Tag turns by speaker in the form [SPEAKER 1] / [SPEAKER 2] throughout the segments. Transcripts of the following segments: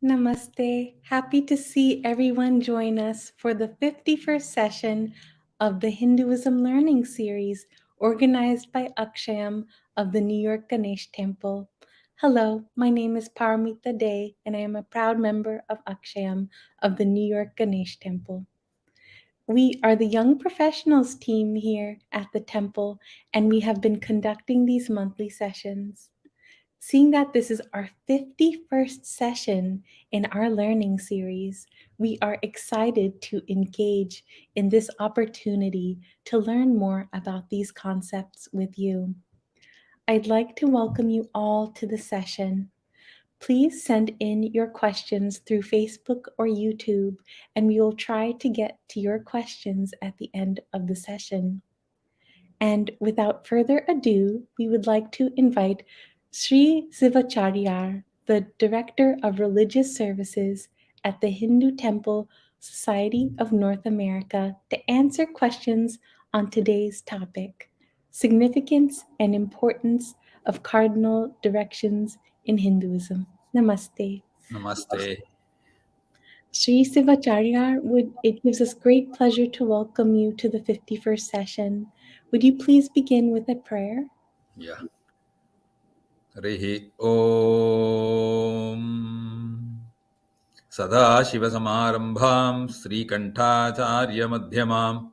[SPEAKER 1] Namaste. Happy to see everyone join us for the 51st session of the Hinduism Learning Series organized by Akshayam of the New York Ganesh Temple. Hello, my name is Paramita Day and I am a proud member of Akshayam of the New York Ganesh Temple. We are the young professionals team here at the temple and we have been conducting these monthly sessions. Seeing that this is our 51st session in our learning series, we are excited to engage in this opportunity to learn more about these concepts with you. I'd like to welcome you all to the session. Please send in your questions through Facebook or YouTube, and we will try to get to your questions at the end of the session. And without further ado, we would like to invite Sri Sivacharya, the Director of Religious Services at the Hindu Temple Society of North America, to answer questions on today's topic, significance and importance of cardinal directions in Hinduism. Namaste.
[SPEAKER 2] Namaste.
[SPEAKER 1] Sri Sivacharya, it gives us great pleasure to welcome you to the 51st session. Would you please begin with a prayer?
[SPEAKER 2] Yeah. Harihi Om. Sadashivasamarambham Srikantacharya Madhyamam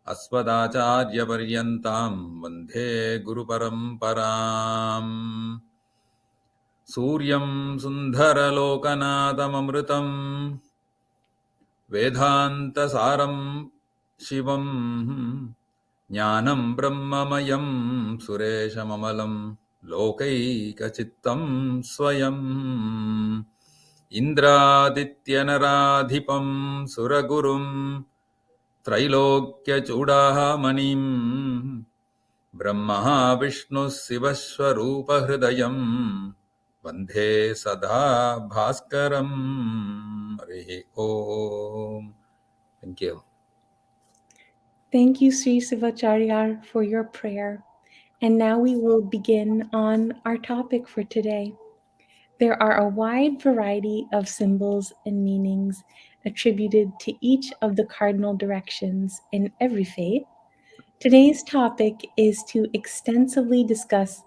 [SPEAKER 2] Aswadacharya Paryantam Vandhe Guru Paramparam Suryam Sundharalokanadam Amritam Vedanta Saram Shivam Jnanam Brahmamayam Sureshamamalam Lokaikachittam Swayam Indradityanarādhipam Suragurum Trailokya Chudahamanim Brahma Vishnu Sivaswarupa Hridayam Vandhe Sada Bhaskaram. Harihi Om. Thank you.
[SPEAKER 1] Thank you, Sri Sivacharya, for your prayer. And now we will begin on our topic for today. There are a wide variety of symbols and meanings attributed to each of the cardinal directions in every faith. Today's topic is to extensively discuss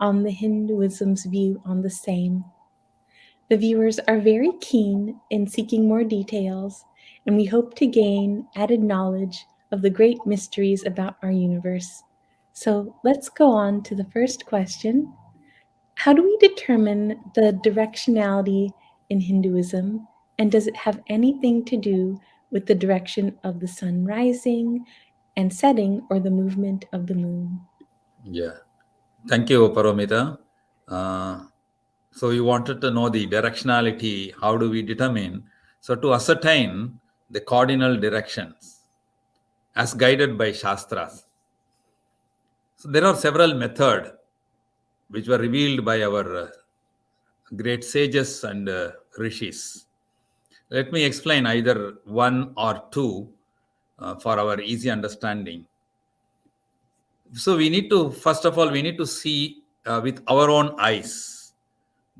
[SPEAKER 1] on the Hinduism's view on the same. The viewers are very keen in seeking more details, and we hope to gain added knowledge of the great mysteries about our universe. So let's go on to the first question. How do we determine the directionality in Hinduism, and does it have anything to do with the direction of the sun rising and setting or the movement of the moon?
[SPEAKER 2] Yeah. Thank you, Paramita. So you wanted to know the directionality. How do we determine? So to ascertain the cardinal directions as guided by Shastras. So there are several methods which were revealed by our great sages and rishis. Let me explain either one or two for our easy understanding. So we need to, first of all, we need to see with our own eyes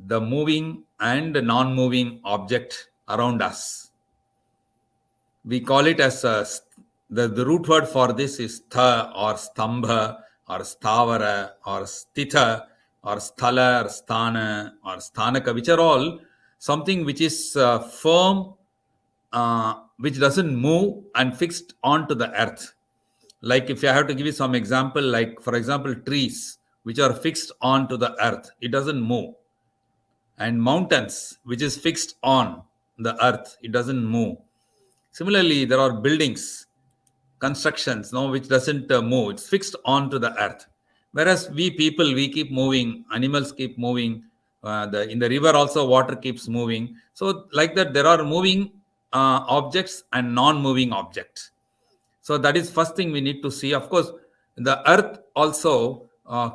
[SPEAKER 2] the moving and non-moving object around us. We call it as the root word for this is tha or stambha or stavara or stitha or sthala or sthana or sthanaka, which are all something which is firm, which doesn't move and fixed onto the earth. Like if I have to give you some example, like for example, trees which are fixed onto the earth, it doesn't move. And mountains which is fixed on the earth, it doesn't move. Similarly, there are buildings, constructions, which doesn't move. It's fixed onto the earth. Whereas we people, we keep moving. Animals keep moving. In the river also, water keeps moving. So like that, there are moving objects and non-moving objects. So that is first thing we need to see. Of course, the earth also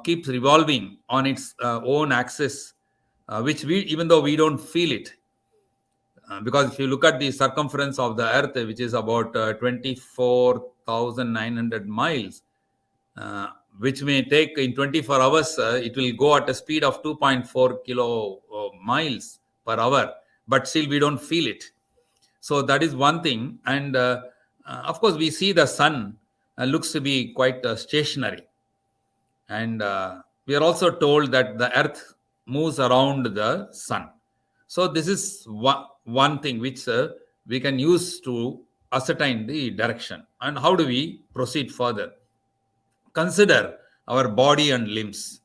[SPEAKER 2] keeps revolving on its own axis, which we, even though we don't feel it. Because if you look at the circumference of the earth, which is about 24,900 miles, which may take in 24 hours, it will go at a speed of 2.4 kilo miles per hour. but still we don't feel it. So that is one thing. And of course, we see the sun looks to be quite stationary. And we are also told that the earth moves around the sun. So this is one thing which we can use to ascertain the direction. And how do we proceed further? Consider our body and limbs.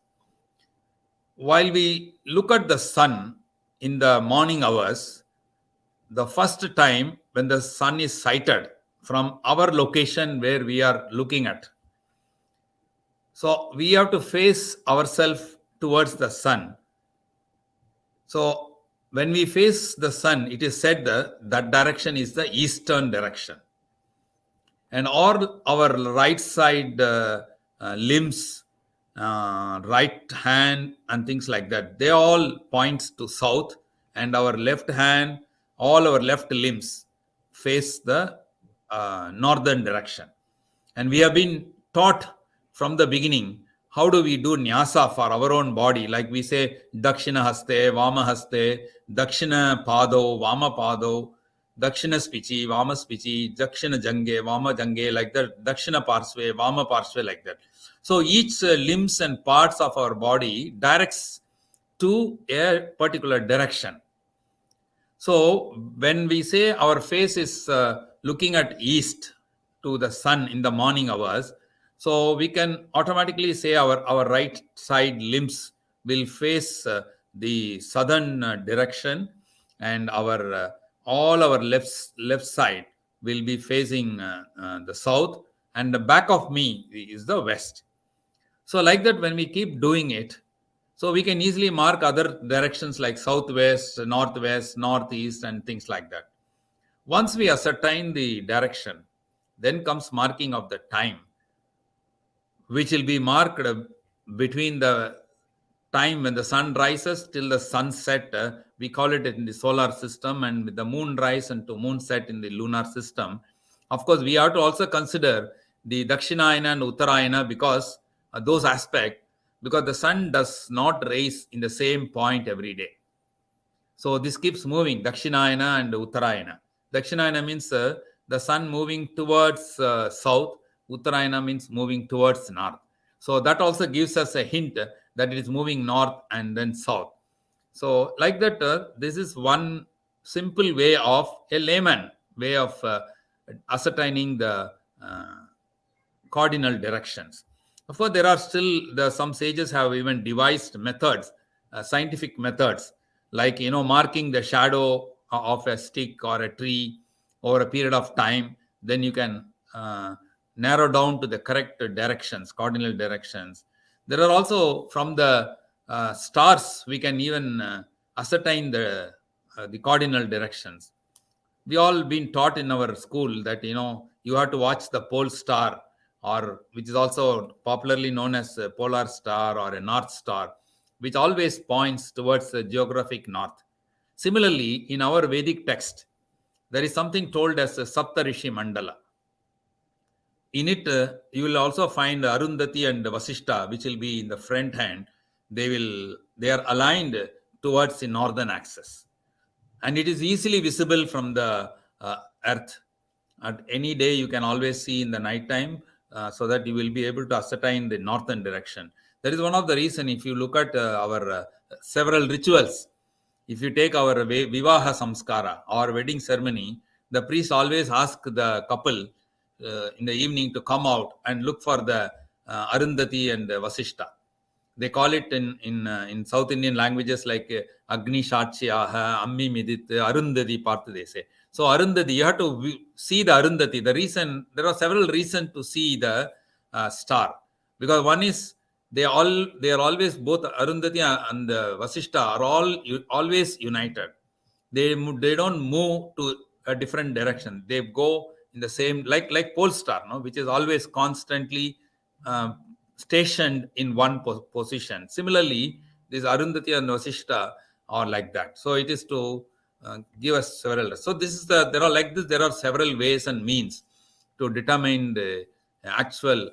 [SPEAKER 2] While we look at the sun in the morning hours, the first time when the sun is sighted from our location where we are looking at, so we have to face ourselves towards the sun. So when we face the sun, it is said that direction is the eastern direction. And all our right side limbs, right hand and things like that, they all points to south, and our left hand, all our left limbs face the northern direction. And we have been taught from the beginning how do we do nyasa for our own body. Like we say, Dakshina Haste, Vama Haste, Dakshina Pado, Vama Pado, Dakshina Spichi, Vama Spichi, Dakshina Jange, Vama Jange, like that, Dakshina Parsve, Vama Parsve, like that. So each limbs and parts of our body directs to a particular direction. So when we say our face is looking at east to the sun in the morning hours, so we can automatically say our right side limbs will face the southern direction, and our all our left side will be facing the south, and the back of me is the west. So like that, when we keep doing it, so we can easily mark other directions like southwest, northwest, northeast, and things like that. Once we ascertain the direction, then comes marking of the time, which will be marked between the time when the sun rises till the sunset. We call it in the solar system, and with the moon rise and to moon set in the lunar system. Of course, we have to also consider the Dakshinayana and Uttarayana, because those aspects, because the sun does not rise in the same point every day. So this keeps moving, Dakshinayana and Uttarayana. Dakshinayana means the sun moving towards south, Uttarayana means moving towards north. So that also gives us a hint that it is moving north and then south. So like that, this is one simple way of a layman way of ascertaining the cardinal directions. Of course, there are still some sages have even devised methods, scientific methods, like marking the shadow of a stick or a tree over a period of time. Then you can narrow down to the correct directions, cardinal directions. There are also from the stars we can even ascertain the cardinal directions. We all been taught in our school that you have to watch the pole star, or which is also popularly known as a polar star or a north star, which always points towards the geographic north. Similarly, in our Vedic text, there is something told as a Saptarishi Mandala. In it, you will also find Arundhati and Vasishta, which will be in the front hand. They are aligned towards the northern axis, and it is easily visible from the earth. At any day, you can always see in the night time, so that you will be able to ascertain the northern direction. That is one of the reason. If you look at our several rituals, if you take our Vivaha Samskara, our wedding ceremony, the priest always asks the couple in the evening to come out and look for the Arundhati and Vasishta. They call it in South Indian languages like Agni Shachyaha, Ammi Midit, Arundhati Partha, they say. So Arundhati, you have to see the Arundhati. The reason, there are several reasons to see the star. Because one is, they are always, both Arundhati and Vasishta are always united. They don't move to a different direction. They go in the same, like pole star, no, which is always constantly stationed in one position. Similarly, this Arundhati and Vasishta are like that. So it is to give us several. So this is there are like this. There are several ways and means to determine the actual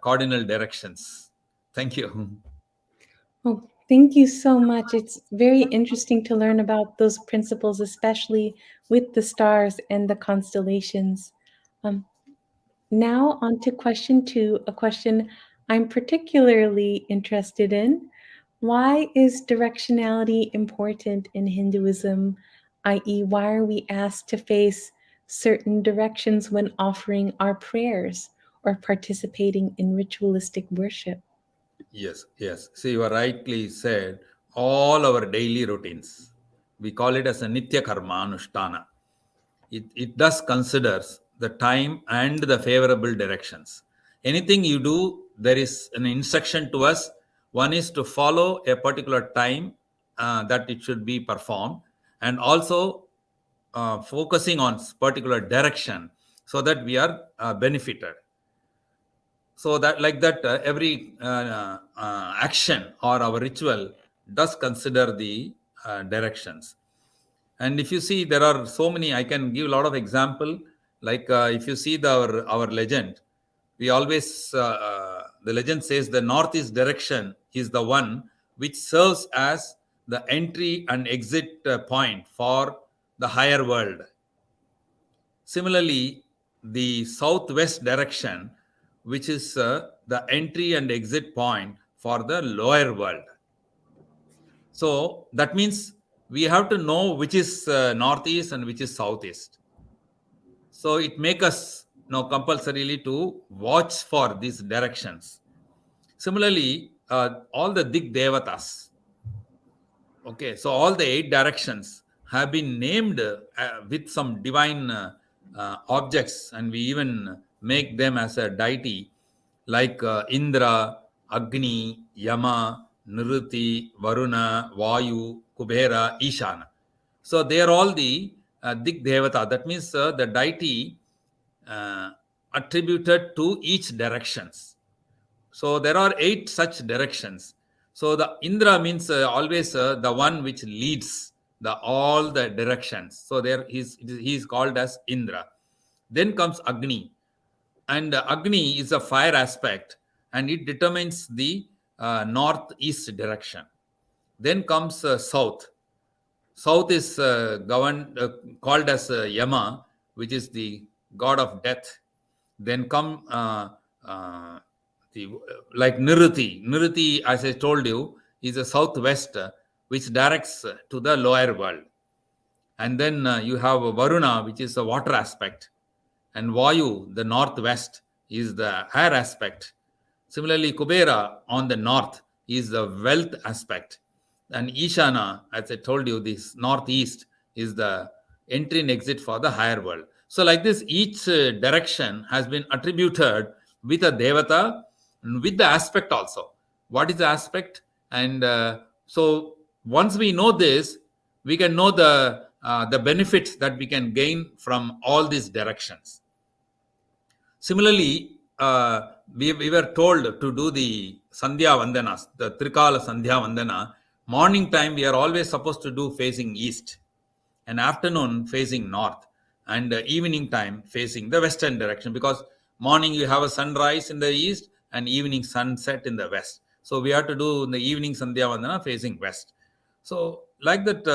[SPEAKER 2] cardinal directions. Thank you.
[SPEAKER 1] Oh, Thank you so much. It's very interesting to learn about those principles, especially with the stars and the constellations. Um, Now, on to question 2, a question I'm particularly interested in. Why is directionality important in Hinduism? I.e., why are we asked to face certain directions when offering our prayers or participating in ritualistic worship?
[SPEAKER 2] Yes, yes. See, you are rightly said. All our daily routines, we call it as a nitya karma anushtana. It thus considers the time and the favorable directions. Anything you do, there is an instruction to us. One is to follow a particular time that it should be performed, and also focusing on particular direction so that we are benefited. So that like that every action or our ritual does consider the directions. And if you see, there are so many, I can give a lot of example. Like if you see our legend, we always the legend says the northeast direction is the one which serves as the entry and exit point for the higher world. Similarly, the southwest direction, which is the entry and exit point for the lower world. So that means we have to know which is northeast and which is southeast. So it make us compulsorily to watch for these directions. Similarly, all the Dig Devatas. Okay, so all the 8 directions have been named with some divine objects, and we even make them as a deity, like Indra, Agni, Yama, Niruti, Varuna, Vayu, Kubera, Ishana. So they are all the Dig Devata. That means the deity uh, attributed to each directions. So there are 8 such directions. So the Indra means always the one which leads the all the directions. So there he is called as Indra. Then comes Agni, and Agni is a fire aspect, and it determines the northeast direction. Then comes south. South is governed called as Yama, which is the god of death. Then come the like Niruti. Niruti, as I told you, is a southwest which directs to the lower world. And then you have Varuna, which is a water aspect, and Vayu, the northwest, is the air aspect. Similarly, Kubera on the north is the wealth aspect, and Ishana, as I told you, this northeast is the entry and exit for the higher world. So, like this, each direction has been attributed with a devata and with the aspect also. What is the aspect? And so, once we know this, we can know the benefits that we can gain from all these directions. Similarly, we were told to do the Sandhya Vandanas, the Trikala Sandhya Vandana. Morning time, we are always supposed to do facing east, and afternoon facing north, and evening time facing the western direction, because morning you have a sunrise in the east and evening sunset in the west. So we have to do in the evening Sandhya Vandana facing west. So like that,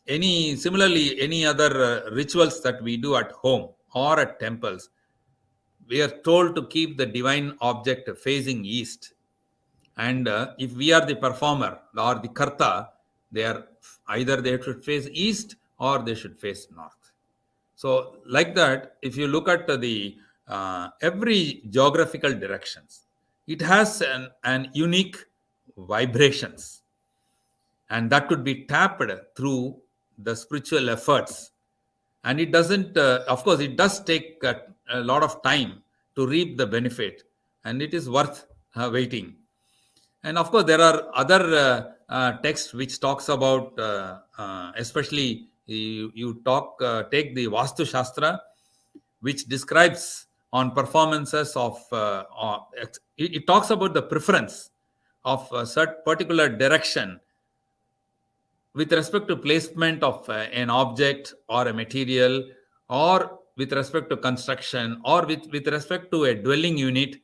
[SPEAKER 2] any other rituals that we do at home or at temples, we are told to keep the divine object facing east. And if we are the performer or the karta, they are either they should face east or they should face north. So like that, if you look at the every geographical directions, it has an unique vibrations, and that could be tapped through the spiritual efforts. And it doesn't of course it does take a lot of time to reap the benefit, and it is worth waiting. And of course there are other texts which talks about especially you take the Vastu Shastra, which describes on performances of it talks about the preference of a certain particular direction with respect to placement of an object or a material, or with respect to construction, or with respect to a dwelling unit,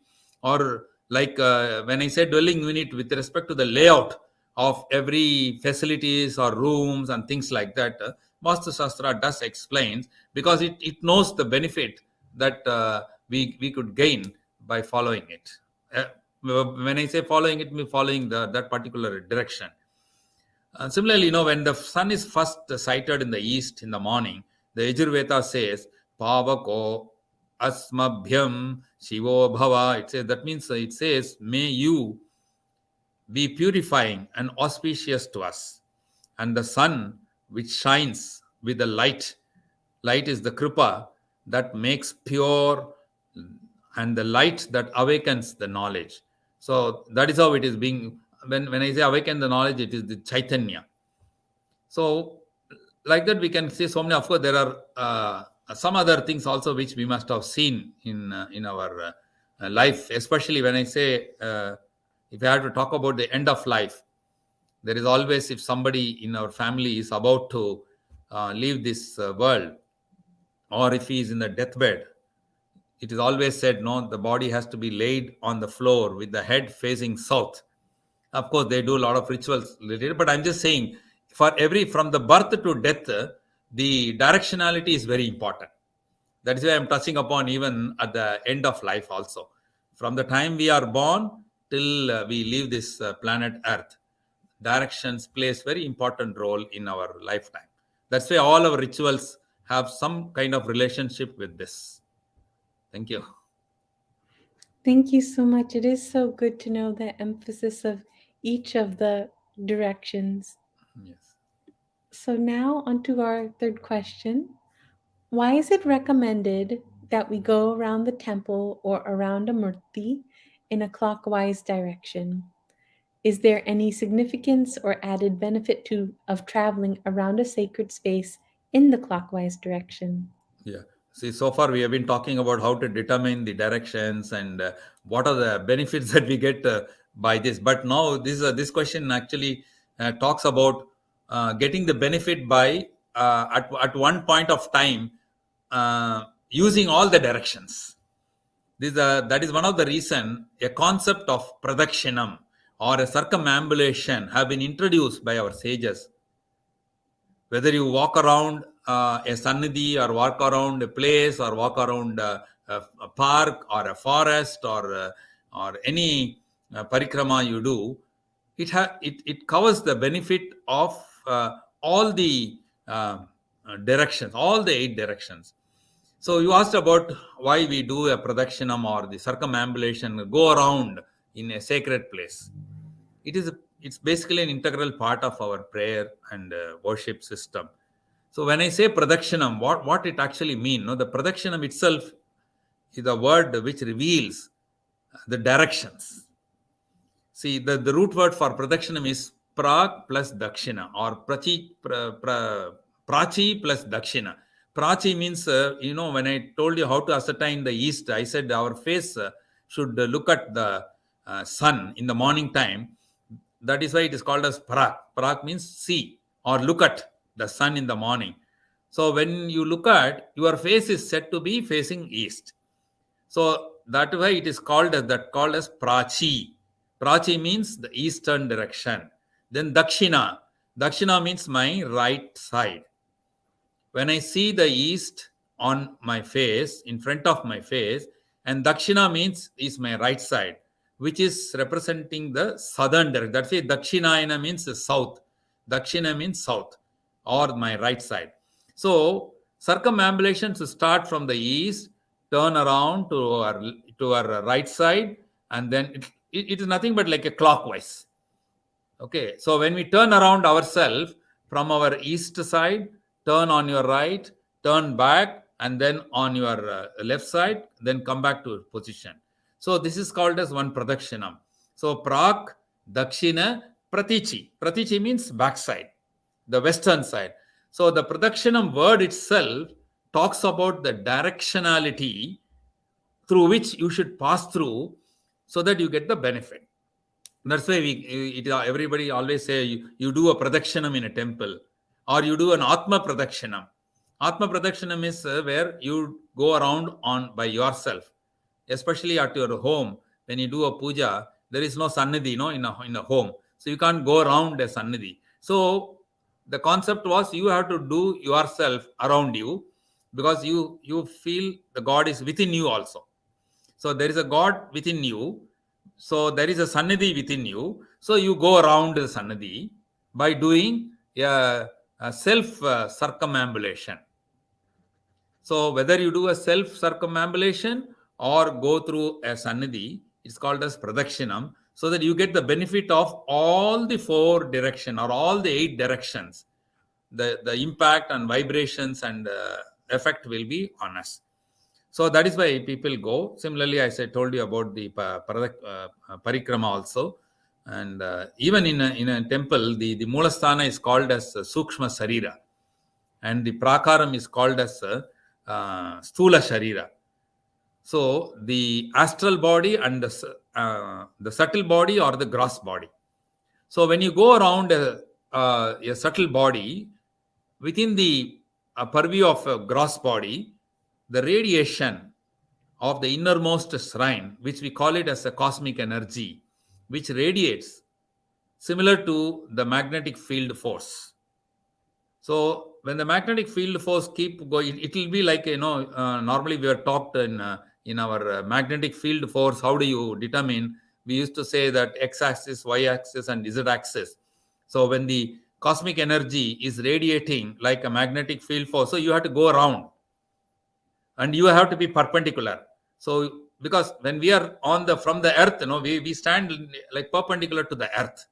[SPEAKER 2] or Like when I say dwelling unit with respect to the layout of every facilities or rooms and things like that, Vastu Shastra does explains, because it knows the benefit that we could gain by following it. Uh, when I say following it, means following that particular direction. Similarly, when the sun is first sighted in the east in the morning, the Yajurveda says, Pavako asmabhyam shivo bhava. That means it says, may you be purifying and auspicious to us. And the sun which shines with the light is the kripa that makes pure, and the light that awakens the knowledge. So that is how it is being. When I say awaken the knowledge, it is the Chaitanya. So, like that, we can say so many. Of course, there are some other things also which we must have seen in our life. Especially when I say, if I have to talk about the end of life, there is always, if somebody in our family is about to leave this world, or if he is in the deathbed, it is always said, no, the body has to be laid on the floor with the head facing south. Of course, they do a lot of rituals related, but I'm just saying, from the birth to death, the directionality is very important. That is why I'm touching upon even at the end of life also. From the time we are born till we leave this planet Earth, directions plays very important role in our lifetime. That's why all our rituals have some kind of relationship with this. Thank you.
[SPEAKER 1] Thank you so much. It is so good to know the emphasis of each of the directions.
[SPEAKER 2] Yes.
[SPEAKER 1] So, now onto our third question. Why is it recommended that we go around the temple or around a murti in a clockwise direction? Is there any significance or added benefit of traveling around a sacred space in the clockwise direction?
[SPEAKER 2] Yeah. See, so far we have been talking about how to determine the directions and what are the benefits that we get by this. But now this question actually talks about getting the benefit by at one point of time using all the directions. That is one of the reason a concept of pradakshinam or a circumambulation have been introduced by our sages. Whether you walk around a sannidhi, or walk around a place, or walk around a park or a forest, or any parikrama you do, it covers the benefit of all the directions, all the 8 directions. So you asked about why we do a pradakshinam or the circumambulation, go around in a sacred place. It's basically an integral part of our prayer and worship system. So when I say pradakshinam, what it actually means? No, the pradakshinam itself is a word which reveals the directions. See, the root word for pradakshinam is prak plus dakshina, or prachi plus dakshina. Prachi means, when I told you how to ascertain the east, I said our face should look at the sun in the morning time. That is why it is called as prak. Prak means see or look at the sun in the morning. So when you look at, your face is said to be facing east. So that way it is called as prachi. Prachi means the eastern direction. Then dakshina. Dakshina means my right side. When I see the east on my face, in front of my face, and dakshina means is my right side, which is representing the southern direction. That's why dakshinayana means south. Dakshina means south, or my right side. So circumambulations start from the east, turn around to our right side, and then it is nothing but like a clockwise. Okay, so when we turn around ourselves from our east side, turn on your right, turn back, and then on your left side, then come back to position. So this is called as one pradakshinam. So prak, dakshina, pratichi. Pratichi means backside, the western side. So the pradakshinam word itself talks about the directionality through which you should pass through so that you get the benefit. That's why everybody always say you do a pradakshinam in a temple, or you do an atma pradakshinam. Atma pradakshinam is where you go around on by yourself, especially at your home. when you do a puja, there is no sannidhi, in a home. So you can't go around a sannidhi. So the concept was you have to do yourself around you, because you feel the God is within you also. So there is a God within you. So there is a sannidhi within you. So you go around the sannidhi by doing a self circumambulation. So whether you do a self circumambulation or go through a sannidhi, it's called as pradakshinam, so that you get the benefit of all the 4 direction or all the 8 directions. The impact and vibrations and effect will be on us. So that is why people go. Similarly, as I told you about the parikrama also. And even in a temple, the Moolasthana is called as Sukshma Sarira, and the Prakaram is called as Stula Sharira. So the astral body and the subtle body or the gross body. So when you go around a subtle body, within the purview of a gross body, the radiation of the innermost shrine, which we call it as a cosmic energy, which radiates similar to the magnetic field force. So when the magnetic field force keep going, it will be like, normally we are taught in our magnetic field force. How do you determine? We used to say that x-axis, y-axis, and z-axis. So when the cosmic energy is radiating like a magnetic field force, so you have to go around, and you have to be perpendicular. So because when we are from the earth, we stand like perpendicular to the earth.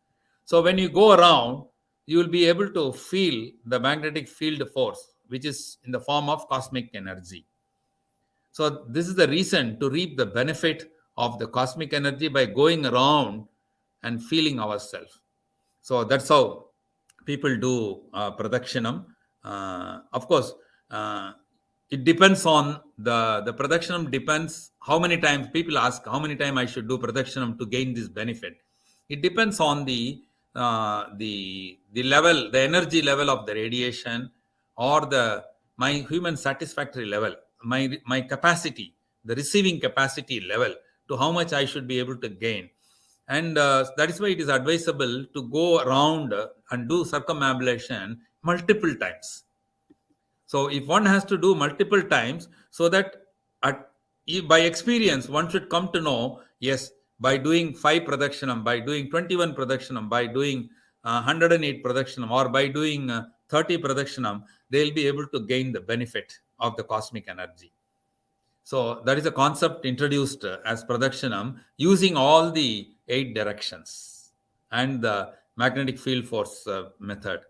[SPEAKER 2] So when you go around, you will be able to feel the magnetic field force, which is in the form of cosmic energy. So this is the reason to reap the benefit of the cosmic energy by going around and feeling ourselves. So that's how people do pradakshinam. Of course, it depends on the pradakshinam depends how many times. People ask how many times I should do pradakshinam to gain this benefit. It depends on the level, the energy level of the radiation, or my human satisfactory level, my capacity, the receiving capacity level, to how much I should be able to gain. And that is why it is advisable to go around and do circumambulation multiple times. So if one has to do multiple times, so that by experience one should come to know, yes, by doing 5 pradakshinam, by doing 21 pradakshinam, by doing 108 pradakshinam, or by doing 30 pradakshinam, they will be able to gain the benefit of the cosmic energy. So that is a concept introduced as pradakshinam, using all the 8 directions and the magnetic field force method.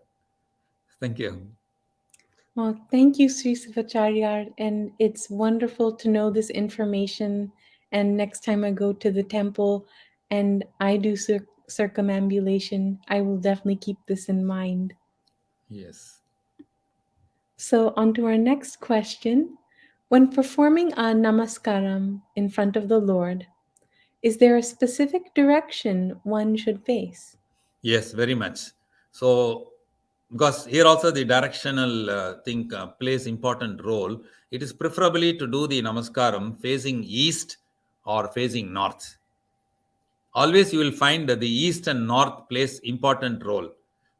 [SPEAKER 2] Thank you.
[SPEAKER 1] Well, thank you, Sri Sivacharya, and it's wonderful to know this information. And next time I go to the temple and I do circumambulation, I will definitely keep this in mind.
[SPEAKER 2] Yes.
[SPEAKER 1] So, on to our next question. When performing a Namaskaram in front of the Lord, is there a specific direction one should face?
[SPEAKER 2] Yes, very much. So, because here also the directional thing plays important role, it is preferably to do the namaskaram facing east or facing north. Always you will find that the east and north plays important role.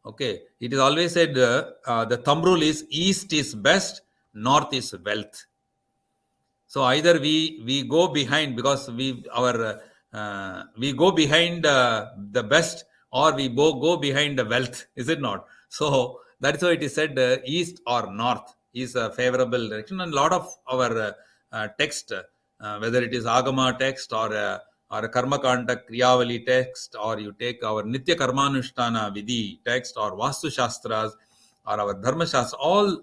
[SPEAKER 2] Okay, it is always said the thumb rule is east is best, north is wealth. So either we go behind, because we go behind the best, or we go behind the wealth, is it not? So that's why it is said east or north is a favorable direction. And a lot of our text, whether it is agama text or a karma kanda kriyavali text, or you take our nitya karmanushtana vidhi text, or vastu shastras, or our dharma shastra, all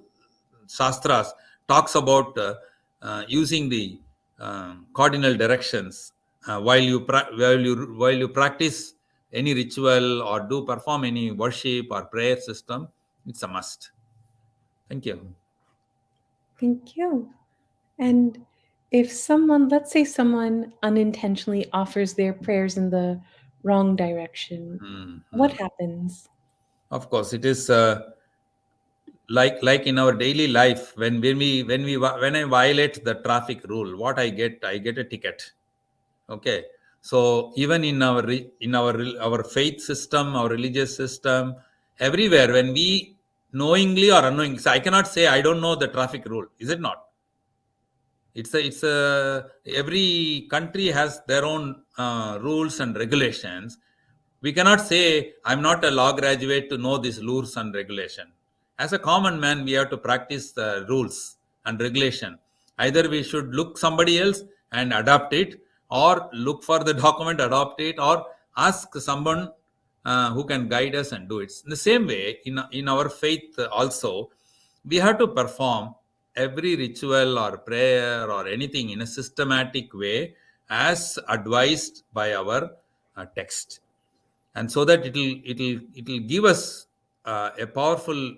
[SPEAKER 2] shastras talks about using the cardinal directions while you practice any ritual or do perform any worship or prayer system. It's a must. Thank you.
[SPEAKER 1] Thank you. And if someone, let's say someone unintentionally offers their prayers in the wrong direction, what happens?
[SPEAKER 2] Of course, it is like in our daily life, when I violate the traffic rule, what I get a ticket. Okay, So even in our faith system, our religious system, everywhere, when we knowingly or unknowingly, so I cannot say I don't know the traffic rule. Is it not? It's every country has their own rules and regulations. We cannot say I'm not a law graduate to know these rules and regulation. As a common man, we have to practice the rules and regulation. Either we should look somebody else and adapt it, or look for the document, adopt it, or ask someone who can guide us and do it. In the same way, in our faith also, we have to perform every ritual or prayer or anything in a systematic way as advised by our text, and so that it'll give us a powerful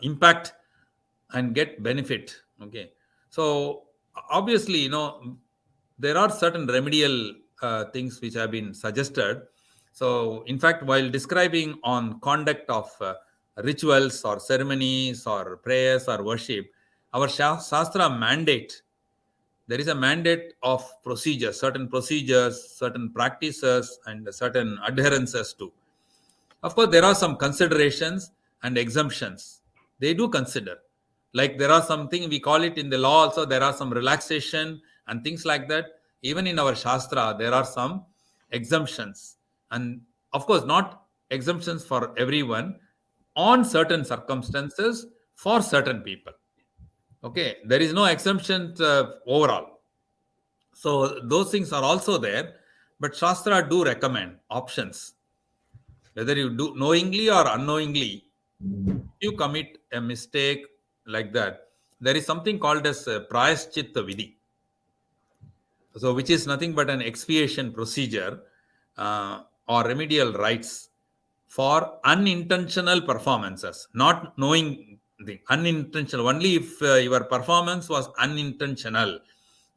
[SPEAKER 2] impact and get benefit. Okay, so obviously, there are certain remedial things which have been suggested. So in fact, while describing on conduct of rituals or ceremonies or prayers or worship, our shastra mandate, there is a mandate of procedures, certain practices, and certain adherences too. Of course, there are some considerations and exemptions. They do consider. Like there are something, we call it in the law also, there are some relaxation and things like that. Even in our Shastra, there are some exemptions. And of course, not exemptions for everyone, on certain circumstances for certain people. Okay, there is no exemption overall. So those things are also there, but Shastra do recommend options. Whether you do knowingly or unknowingly, you commit a mistake like that, there is something called as prayaschitta vidhi. So which is nothing but an expiation procedure or remedial rites for unintentional performances, not knowing the unintentional. Only if your performance was unintentional,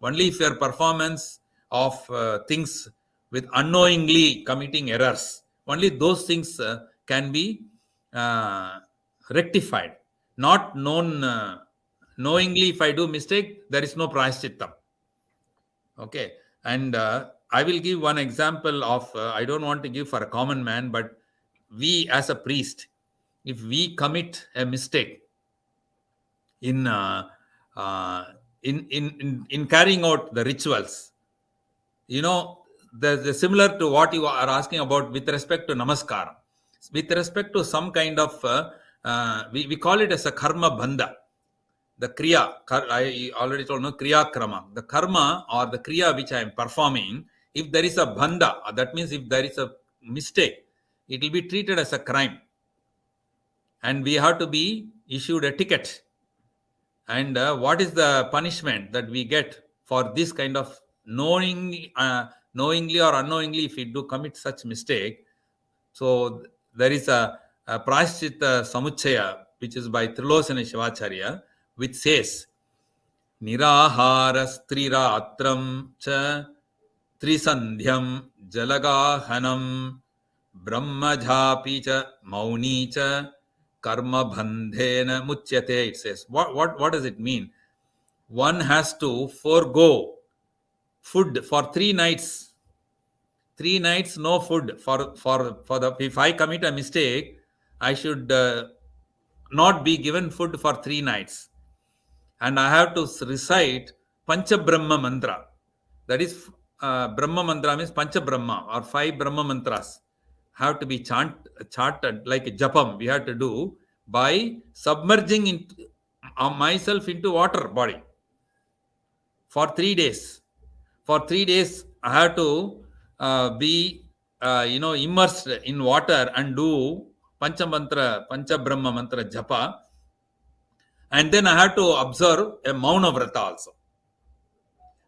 [SPEAKER 2] only if your performance of things with unknowingly committing errors, only those things can be uh, rectified. Not known knowingly, if I do mistake, there is no prayaschitta. Okay, and I will give one example of I don't want to give for a common man, but we as a priest, if we commit a mistake in in carrying out the rituals, you know, the similar to what you are asking about with respect to Namaskaram, with respect to some kind of we call it as a karma bandha. The kriya, I already told, no, kriya krama, the karma or the kriya which I am performing, if there is a bandha, that means if there is a mistake, it will be treated as a crime, and we have to be issued a ticket. And what is the punishment that we get for this kind of knowingly or unknowingly, if we do commit such mistake? So there is a prashchitta samuchaya, which is by Trilosana Shivacharya, which says निराहारस्त्रिरात्रं च त्रिसन्ध्यं जलगाहनं ब्रह्मजापि च मौनी च कर्मबन्धेन मुच्यते. It says, what does it mean? One has to forego food for 3 nights. 3 nights no food for the, if I commit a mistake, I should not be given food for 3 nights, and I have to recite Pancha Brahma mantra. That is, Brahma mantra means Pancha Brahma or 5 Brahma mantras have to be chanted like a japam. We have to do by submerging myself into water body for 3 days. For 3 days, I have to be immersed in water and do Pancha Brahma mantra japa, and then I have to observe a Mauna Vrata also.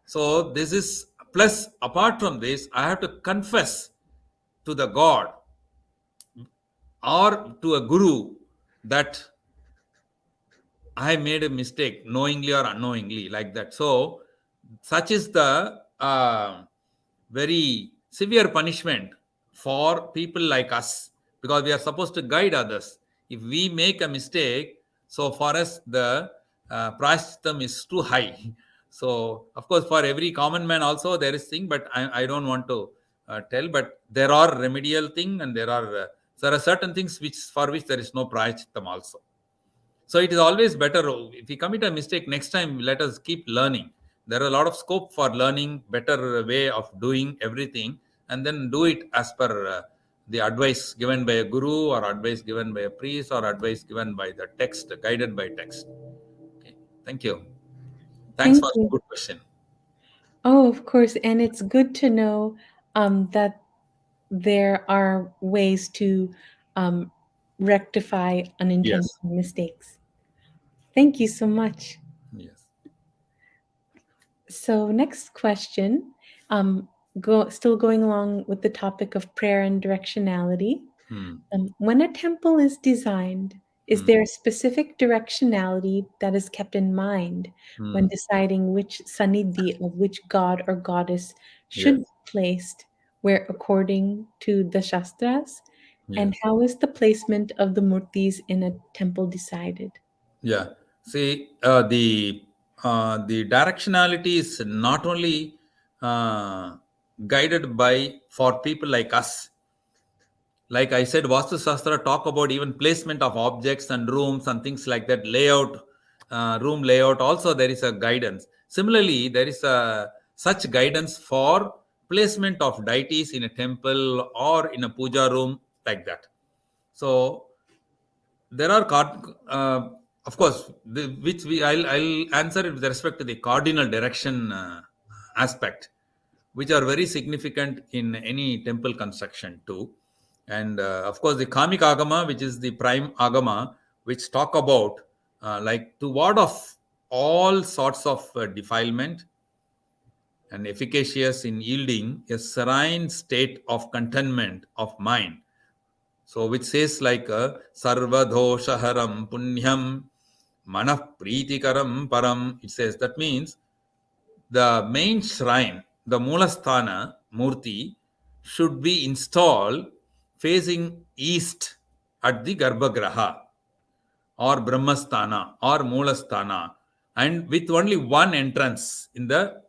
[SPEAKER 2] So this is, plus apart from this, I have to confess to the God or to a guru that I made a mistake knowingly or unknowingly, like that. So such is the very severe punishment for people like us, because we are supposed to guide others. If we make a mistake, so for us the prashchitam is too high. So, of course, for every common man also there is thing, but I don't want to tell. But there are remedial thing, and there are certain things for which there is no prayachittam also. So it is always better if we commit a mistake next time. Let us keep learning. There are a lot of scope for learning, better way of doing everything, and then do it as per the advice given by a guru, or advice given by a priest, or advice given by the text, guided by text. Okay, thank you. Thanks
[SPEAKER 1] Thank
[SPEAKER 2] for the
[SPEAKER 1] you.
[SPEAKER 2] good question.
[SPEAKER 1] Oh, of course. And it's good to know that there are ways to um, rectify unintentional
[SPEAKER 2] Yes.
[SPEAKER 1] mistakes. Thank you so much.
[SPEAKER 2] Yes.
[SPEAKER 1] So, next question, still going along with the topic of prayer and directionality.
[SPEAKER 2] Hmm.
[SPEAKER 1] When a temple is designed, is
[SPEAKER 2] Hmm.
[SPEAKER 1] there a specific directionality that is kept in mind when
[SPEAKER 2] Hmm.
[SPEAKER 1] deciding which sannidhi of which god or goddess should
[SPEAKER 2] Yes.
[SPEAKER 1] be placed where according to the Shastras? And
[SPEAKER 2] Yes.
[SPEAKER 1] how is the placement of the murtis in a temple decided?
[SPEAKER 2] Yeah. See, the directionality is not only uh, guided by for people like us. Like I said, Vastu Shastra talk about even placement of objects and rooms and things like that, layout, room layout. Also, there is a guidance. Similarly, there is a such guidance for placement of deities in a temple or in a puja room, like that. So there are of course, which I'll answer it with respect to the cardinal direction aspect, which are very significant in any temple construction too. And of course, the Kamik Agama, which is the prime Agama, which talk about like to ward off all sorts of defilement, and efficacious in yielding a serene state of contentment of mind. So, which says like Sarvadoshaharam Punyam Manah Preetikaram Param. It says that means the main shrine, the Moolasthana Murti, should be installed facing east at the Garbhagraha, or Brahmasthana, or Moolasthana, and with only one entrance in the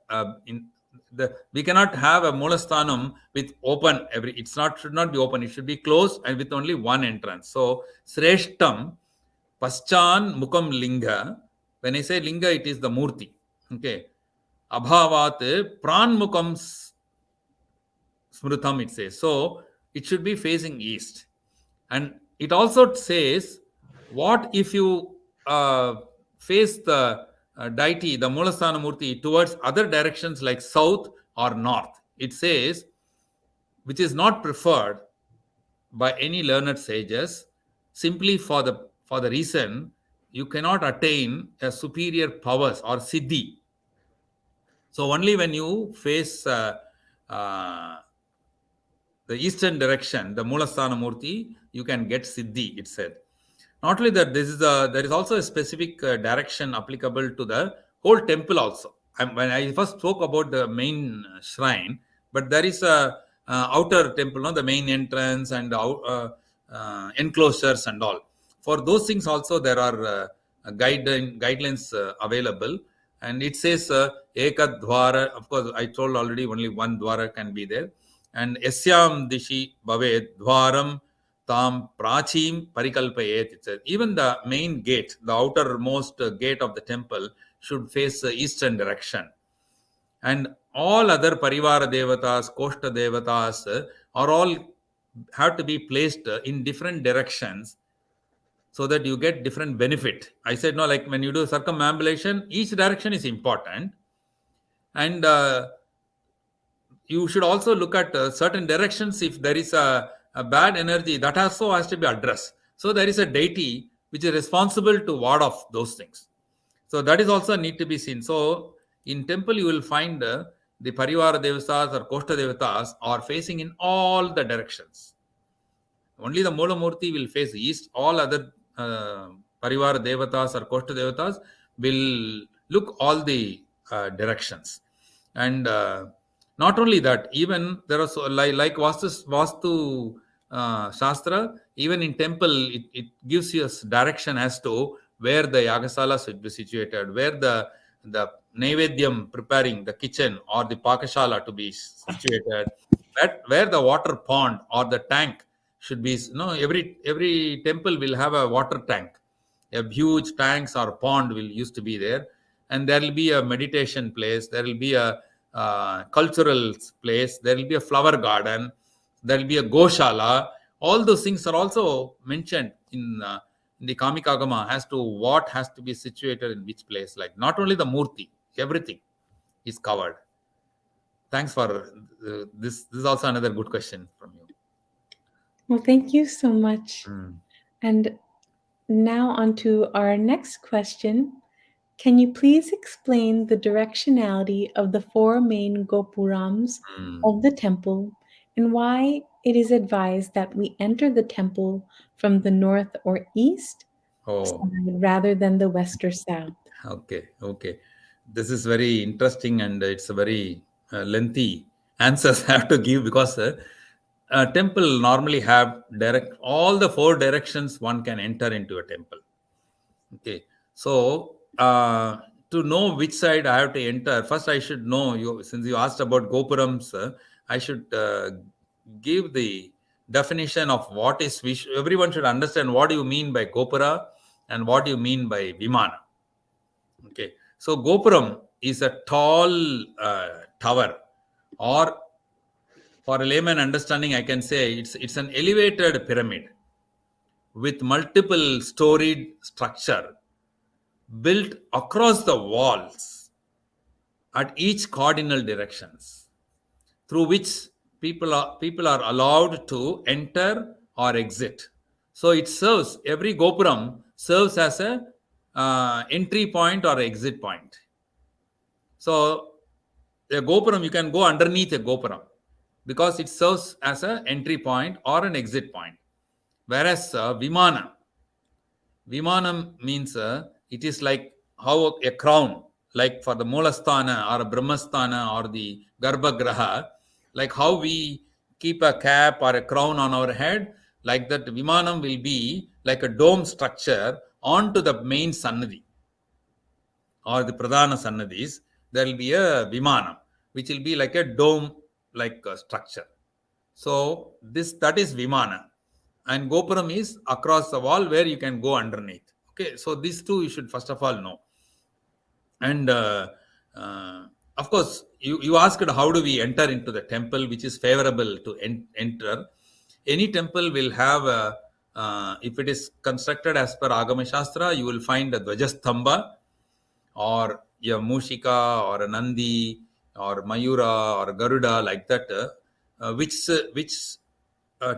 [SPEAKER 2] we cannot have a Moolasthanam with open every. It's not should not be open. It should be closed and with only one entrance. So Sreshtam Paschan Mukam Linga. When I say Linga, it is the Murti. Okay. Abhavat Pran Mukam Smrutam, it says. So it should be facing east. And it also says, what if you face the deity, the Moolasthana Murti, towards other directions like south or north? It says, which is not preferred by any learned sages, simply for the reason you cannot attain a superior powers or siddhi. So only when you face uh, the eastern direction, the Moolasthana Murti, you can get Siddhi, it said. Not only that, there is also a specific direction applicable to the whole temple also. When I first spoke about the main shrine, but there is a outer temple, no, the main entrance and enclosures and all. For those things also, there are guidelines available, and it says Ekadwara. Of course, I told already only one dwara can be there, and Yasyam Dishi Bhave Dwaram Tam Prachim Parikalpayet. It says even the main gate, the outermost gate of the temple, should face the eastern direction. And all other Parivara Devatas, Koshta Devatas are all have to be placed in different directions so that you get different benefit. I said, no, like when you do circumambulation, each direction is important. And you should also look at certain directions. If there is a bad energy, that also has to be addressed. So there is a deity which is responsible to ward off those things. So that is also need to be seen. So in temple you will find the Parivara Devatas or Koshta Devatas are facing in all the directions. Only the Moolamurti will face east. All other Parivara Devatas or Koshta Devatas will look all the directions. And not only that, even there are like Vastu Shastra, even in temple, it gives you a direction as to where the Yagasala should be situated, where the Naivedyam preparing, the kitchen or the pakashala to be situated, where the water pond or the tank should be. Every temple will have a water tank, a huge tanks or pond will used to be there, and there will be a meditation place, there will be a cultural place, there will be a flower garden, there will be a goshala. All those things are also mentioned in the Kamikagama as to what has to be situated in which place. Like not only the murti, everything is covered. Thanks for this. This is also another good question from you.
[SPEAKER 1] Well, thank you so much.
[SPEAKER 2] Mm.
[SPEAKER 1] And now on to our next question. Can you please explain the directionality of the four main Gopurams of the temple and why it is advised that we enter the temple from the north or east side rather than the west or south?
[SPEAKER 2] Okay. This is very interesting, and it's a very lengthy answers I have to give, because temple normally have all the four directions one can enter into a temple. Okay, so to know which side I have to enter, first I should know you. Since you asked about Gopurams, I should give the definition of what is. Everyone should understand what do you mean by Gopura and what do you mean by Vimana. Okay, so Gopuram is a tall tower, or for a layman understanding, I can say it's an elevated pyramid with multiple storied structure built across the walls at each cardinal directions, through which people are allowed to enter or exit. So it serves, every Gopuram serves as a entry point or exit point. So a Gopuram, you can go underneath a Gopuram because it serves as an entry point or an exit point. Whereas Vimanam means it is like how a crown, like for the Moolasthana or a Brahmasthana or the Garbhagraha, like how we keep a cap or a crown on our head, like that Vimanam will be like a dome structure onto the main Sannadhi or the Pradhana Sannadhis. There will be a Vimanam, which will be like a dome like structure. So that is Vimana. And Gopuram is across the wall where you can go underneath. Okay, so these two you should first of all know. And of course, you asked how do we enter into the temple, which is favorable to enter. Any temple will have if it is constructed as per Agama Shastra, you will find a Dvajastamba or a Mushika or a Nandi or Mayura or Garuda, like that, which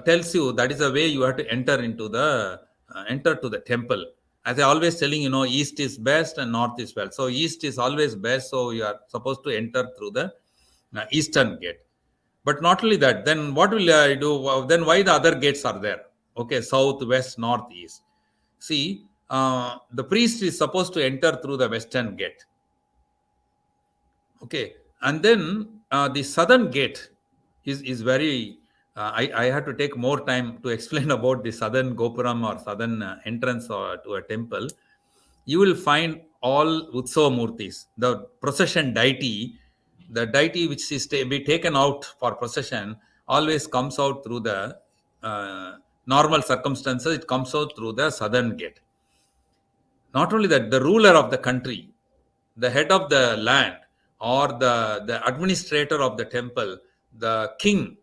[SPEAKER 2] tells you that is the way you have to enter to the temple. As I always telling, east is best and north is best. So east is always best. So you are supposed to enter through the eastern gate. But not only that, then what will I do? Well, then why the other gates are there? Okay, south, west, north, east. See, the priest is supposed to enter through the western gate. Okay, and then the southern gate is very. I had to take more time to explain about the southern Gopuram or southern entrance to a temple. You will find all Utsava Murtis, the procession deity, the deity which is to be taken out for procession, always comes out through the normal circumstances. It comes out through the southern gate. Not only that, the ruler of the country, the head of the land, or the administrator of the temple, the king,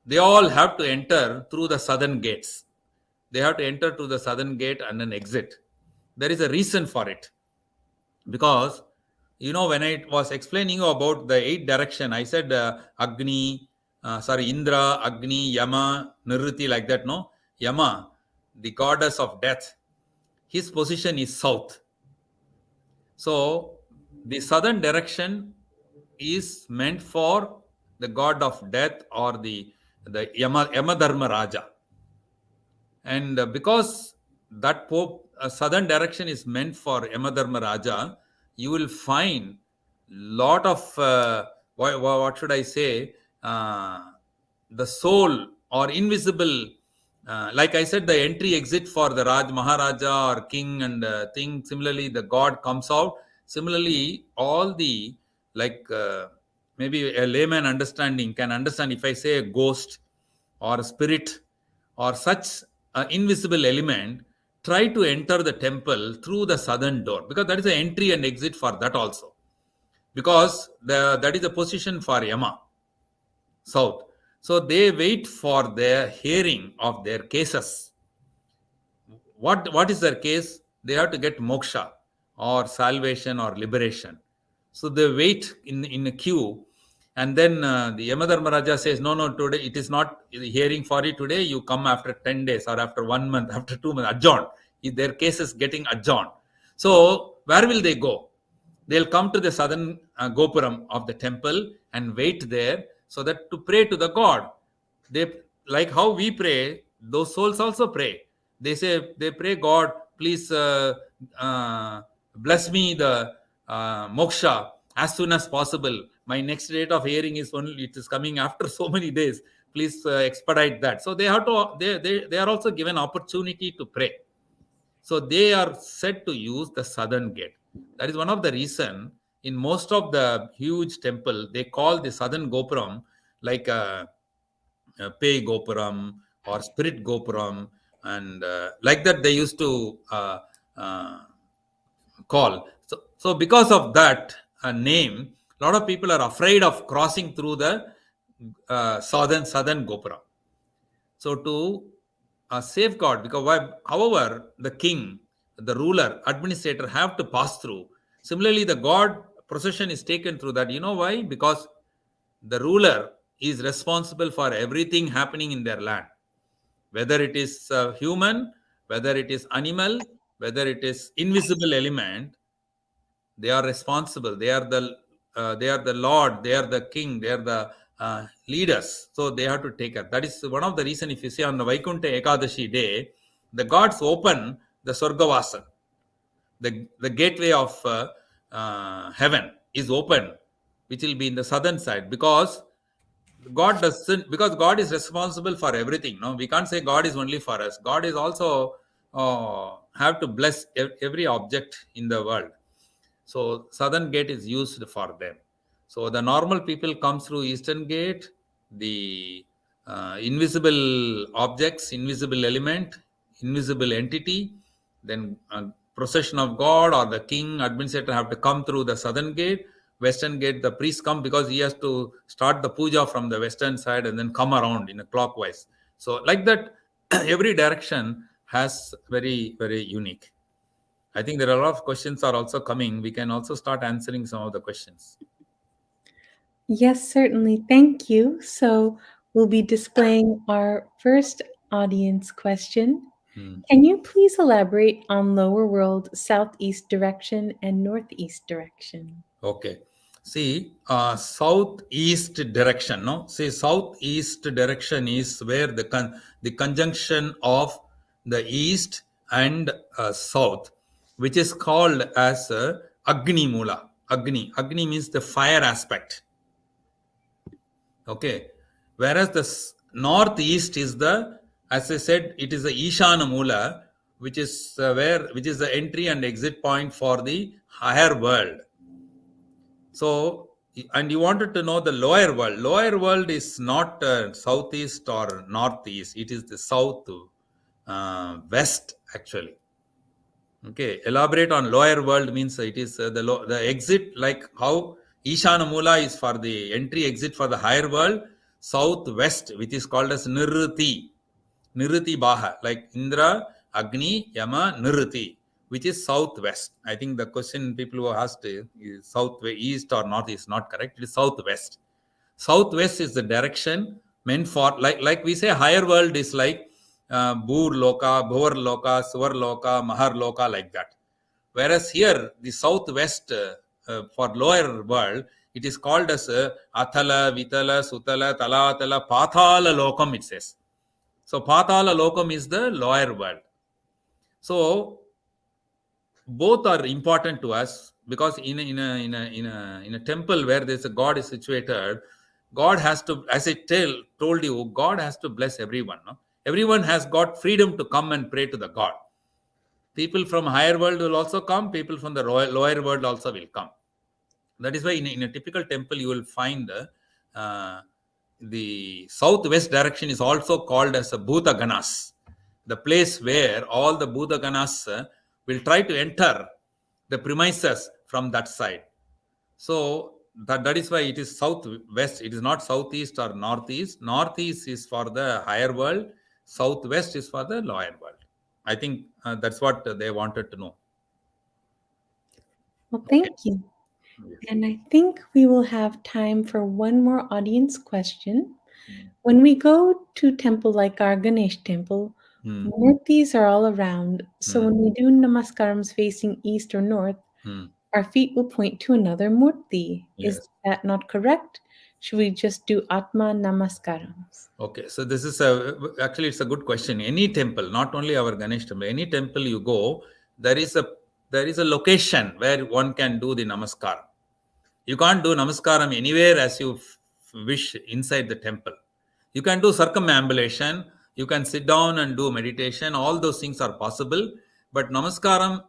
[SPEAKER 2] they all have to enter through the southern gates. They have to enter through the southern gate and then exit. There is a reason for it. Because, when I was explaining you about the 8 direction, I said Indra, Agni, Yama, Nirriti, like that, no? Yama, the goddess of death, his position is south. So the southern direction is meant for the god of death or the Yama Dharma Raja. And because that southern direction is meant for Yama Dharma Raja, you will find lot of what should I say, the soul or invisible, like I said, the entry exit for the Maharaja or king and thing. Similarly, the god comes out. Similarly, all the maybe a layman understanding can understand if I say a ghost or a spirit or such invisible element try to enter the temple through the southern door, because that is the entry and exit for that also, because that is the position for Yama, south. So they wait for their hearing of their cases. What is their case? They have to get moksha or salvation or liberation. So they wait in a queue, and then the Yamadharmaraja says, no, today it is not hearing for you today. You come after 10 days or after 1 month, after 2 months, adjourned. Their case is getting adjourned. So where will they go? They'll come to the southern Gopuram of the temple and wait there, so that to pray to the God. They, like how we pray, those souls also pray. They say, they pray, God, please bless me the moksha as soon as possible. My next date of hearing is only, it is coming after so many days. Please expedite that. So they have to, they are also given opportunity to pray. So they are said to use the southern gate. That is one of the reason in most of the huge temple they call the southern Gopuram like a Pay Gopuram or Spirit Gopuram, and like that they used to uh, call. So because of that name, a lot of people are afraid of crossing through the southern Gopuram. So to safeguard, because however the king, the ruler, administrator have to pass through. Similarly, the god procession is taken through that. You know why? Because the ruler is responsible for everything happening in their land, whether it is human, whether it is animal, whether it is invisible element. They are responsible. They are the lord, they are the king, they are the leaders, so they have to take care. That is one of the reason. If you see on the Vaikuntha Ekadashi day, the gods open the Swargavasa, the gateway of heaven is open, which will be in the southern side, because God doesn't, because God is responsible for everything. No, we can't say God is only for us. God is also have to bless every object in the world. So southern gate is used for them. So the normal people come through eastern gate. The invisible objects, invisible element, invisible entity, then procession of God or the king, administrator have to come through the southern gate. Western gate, the priest come because he has to start the puja from the western side and then come around in a clockwise. So like that, every direction has very unique. I think there are a lot of questions are also coming. We can also start answering some of the questions.
[SPEAKER 1] Yes, certainly. Thank you. So we'll be displaying our first audience question. Can you please elaborate on lower world southeast direction and northeast direction?
[SPEAKER 2] Okay. See, southeast direction. No, see, southeast direction is where the conjunction of the east and south, which is called as Agni Mula. Agni means the fire aspect. Okay. Whereas the northeast is the, as I said, it is the Ishana Mula, which is which is the entry and exit point for the higher world. So, and you wanted to know the lower world. Lower world is not southeast or northeast. It is the south west actually. Okay, elaborate on lower world means it is the exit, like how Ishana Mula is for the entry exit for the higher world, southwest, which is called as Nirriti Baha, like Indra, Agni, Yama, Nirriti, which is southwest. I think the question people who asked is southwest, east or north is not correct. It is southwest. Southwest is the direction meant for, like we say, higher world is like Bhur Loka, Bhuvar Loka, Suvar Loka, Mahar Loka, like that. Whereas here, the southwest for lower world, it is called as Athala, Vitala, Sutala, Talatala, Pathala Lokam, it says. So Pathala Lokam is the lower world. So both are important to us, because in a temple where there's a god is situated, God has to, as I told you, God has to bless everyone. No? Everyone has got freedom to come and pray to the God. People from higher world will also come. People from the lower world also will come. That is why in a typical temple you will find the southwest direction is also called as a Bhuta Ganas, the place where all the Bhuta Ganas will try to enter the premises from that side. So that is why it is southwest. It is not southeast or northeast. Northeast is for the higher world. Southwest is for the lower world. I think that's what they wanted to know.
[SPEAKER 1] Well,
[SPEAKER 2] Okay.
[SPEAKER 1] thank you.
[SPEAKER 2] Yes.
[SPEAKER 1] And I think we will have time for one more audience question. When we go to temple like our Ganesh temple, murtis are all around. So when we do namaskarams facing east or north, our feet will point to another murti.
[SPEAKER 2] Yes.
[SPEAKER 1] Is that not correct? Should we just do Atma Namaskarams?
[SPEAKER 2] Okay, so this is actually it's a good question. Any temple, not only our Ganesh temple, any temple you go, there is a location where one can do the namaskaram. You can't do namaskaram anywhere as you wish inside the temple. You can do circumambulation. You can sit down and do meditation. All those things are possible, but namaskaram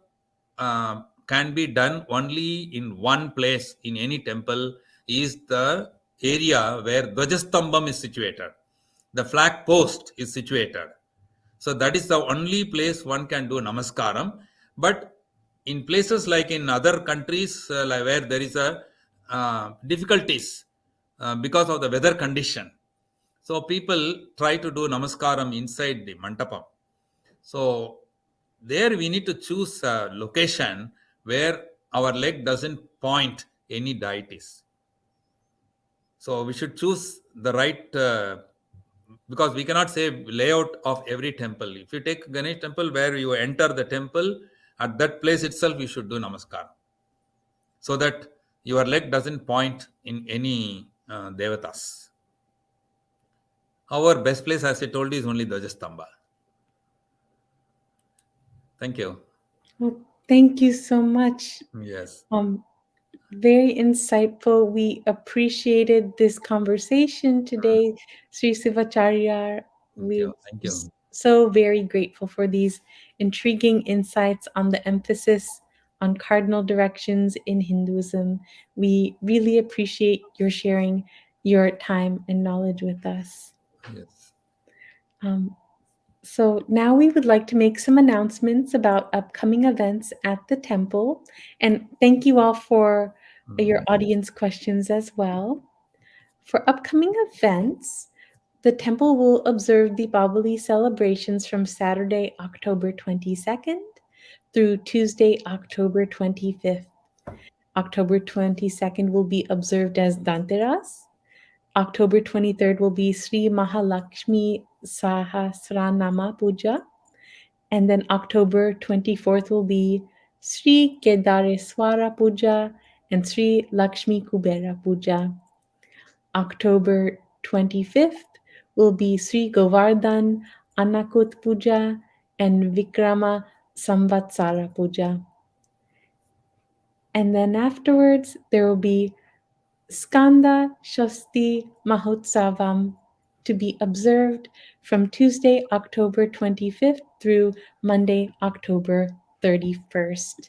[SPEAKER 2] can be done only in one place in any temple. Is the area where Dvajastambham is situated. The flag post is situated. So that is the only place one can do namaskaram. But in places like in other countries like where there is a difficulties because of the weather condition, so people try to do namaskaram inside the mandapam. So there we need to choose a location where our leg doesn't point any deities. So we should choose the right because we cannot say layout of every temple. If you take Ganesh temple where you enter the temple, at that place itself you should do namaskar, so that your leg doesn't point in any devatas. Our best place, as I told you, is only Dvajastambha. Thank you.
[SPEAKER 1] Well, thank you so much.
[SPEAKER 2] Yes.
[SPEAKER 1] Very insightful. We appreciated this conversation today, Sri Sivacharya.
[SPEAKER 2] Thank
[SPEAKER 1] We're
[SPEAKER 2] you. Thank you.
[SPEAKER 1] so very grateful for these intriguing insights on the emphasis on cardinal directions in Hinduism. We really appreciate your sharing your time and knowledge with us.
[SPEAKER 2] Yes.
[SPEAKER 1] So now we would like to make some announcements about upcoming events at the temple. And thank you all for your audience questions as well. For upcoming events, the temple will observe the Babali celebrations from Saturday, October 22nd through Tuesday, October 25th. October 22nd will be observed as Danteras. October 23rd will be Sri Mahalakshmi Sahasranama Puja. And then October 24th will be Sri Kedareswara Puja and Sri Lakshmi Kubera Puja. October 25th will be Sri Govardhan Anakut Puja and Vikrama Samvatsara Puja. And then afterwards, there will be Skanda Shasti Mahotsavam to be observed from Tuesday, October 25th through Monday, October 31st.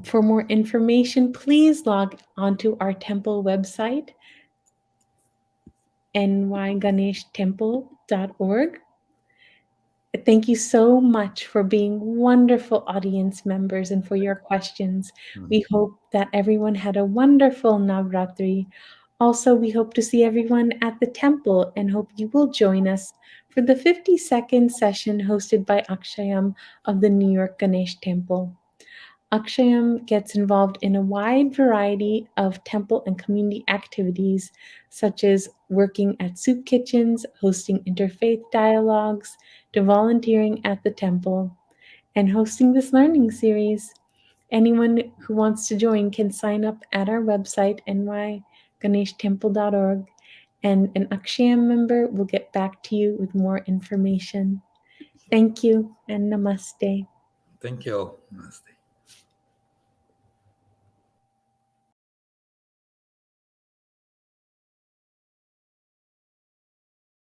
[SPEAKER 1] For more information, please log onto our temple website, nyganeshtemple.org. Thank you so much for being wonderful audience members and for your questions. We hope that everyone had a wonderful Navratri. Also, we hope to see everyone at the temple and hope you will join us for the 52nd session hosted by Akshayam of the New York Ganesh Temple. Akshayam gets involved in a wide variety of temple and community activities, such as working at soup kitchens, hosting interfaith dialogues, to volunteering at the temple, and hosting this learning series. Anyone who wants to join can sign up at our website, nyganeshtemple.org, and an Akshayam member will get back to you with more information. Thank you and namaste.
[SPEAKER 2] Thank you. Namaste.